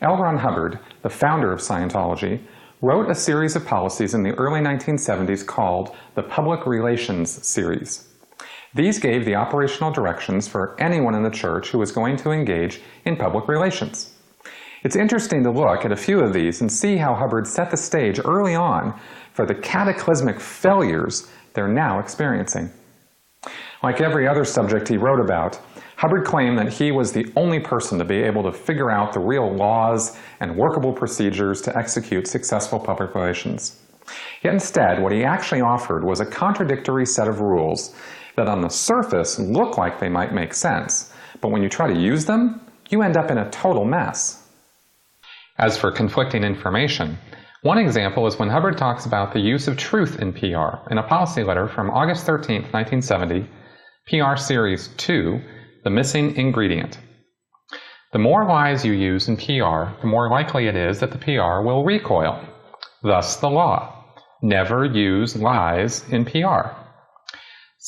L. Ron Hubbard, the founder of Scientology, wrote a series of policies in the early 1970s called the Public Relations Series. These gave the operational directions for anyone in the church who was going to engage in public relations. It's interesting to look at a few of these and see how Hubbard set the stage early on for the cataclysmic failures they're now experiencing. Like every other subject he wrote about, Hubbard claimed that he was the only person to be able to figure out the real laws and workable procedures to execute successful public relations. Yet instead, what he actually offered was a contradictory set of rules that on the surface look like they might make sense, but when you try to use them, you end up in a total mess. As for conflicting information, one example is when Hubbard talks about the use of truth in PR in a policy letter from August 13, 1970, PR Series 2, The Missing Ingredient. The more lies you use in PR, the more likely it is that the PR will recoil. Thus the law. Never use lies in PR.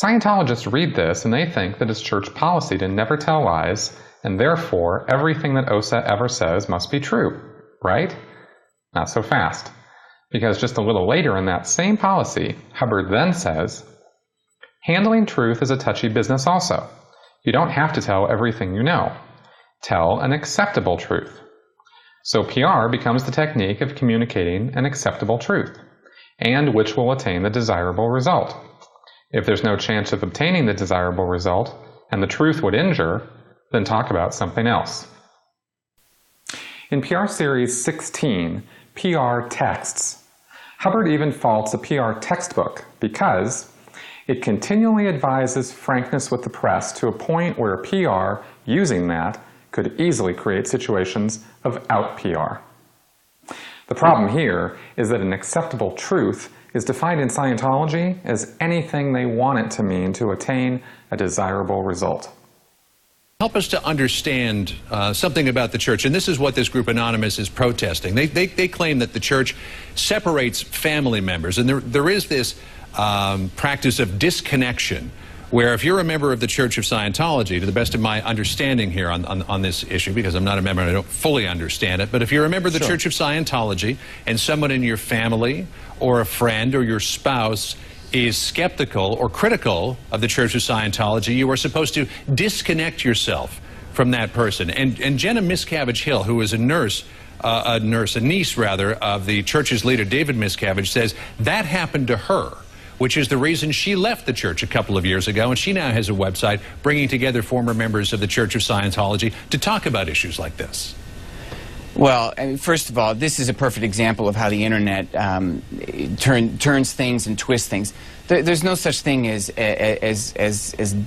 Scientologists read this and they think that it's church policy to never tell lies, and therefore everything that OSA ever says must be true, right? Not so fast. Because just a little later in that same policy, Hubbard then says, handling truth is a touchy business also. You don't have to tell everything you know. Tell an acceptable truth. So PR becomes the technique of communicating an acceptable truth, and which will attain the desirable result. If there's no chance of obtaining the desirable result, and the truth would injure, then talk about something else. In PR Series 16, PR Texts, Hubbard even faults a PR textbook because it continually advises frankness with the press to a point where PR, using that, could easily create situations of out-PR. The problem here is that an acceptable truth is defined in Scientology as anything they want it to mean to attain a desirable result. Help us to understand something about the church, and this is what this group Anonymous is protesting. They claim that the church separates family members, and there is this practice of disconnection, where if you're a member of the Church of Scientology, to the best of my understanding here on this issue, because I'm not a member and I don't fully understand it, but if you're a member of the Church of Scientology and someone in your family or a friend or your spouse is skeptical or critical of the Church of Scientology, you are supposed to disconnect yourself from that person. And Jenna Miscavige Hill, who is a niece of the church's leader, David Miscavige, says that happened to her, which is the reason she left the church a couple of years ago, and she now has a website bringing together former members of the Church of Scientology to talk about issues like this. Well, I mean, first of all, this is a perfect example of how the internet turns things and twists things. There's no such thing as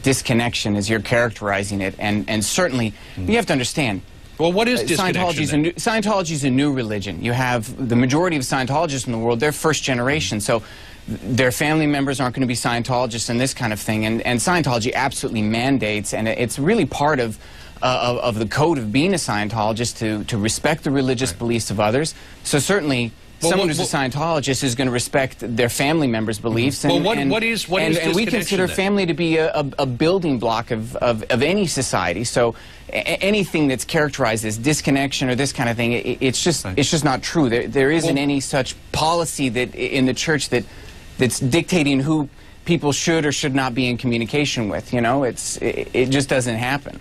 disconnection as you're characterizing it, and certainly you have to understand. Well, what is disconnection? Scientology is a new religion. You have the majority of Scientologists in the world, they're first generation, so their family members aren't going to be Scientologists and this kind of thing, and Scientology absolutely mandates, and it's really part of the code of being a Scientologist to respect the religious beliefs of others. So certainly someone who's a Scientologist is going to respect their family members' beliefs. And what is and we consider family to be a building block of any society. So anything that's characterized as disconnection or this kind of thing, it's just not true. There isn't any such policy that in the church that's dictating who people should or should not be in communication with. You know, it just doesn't happen.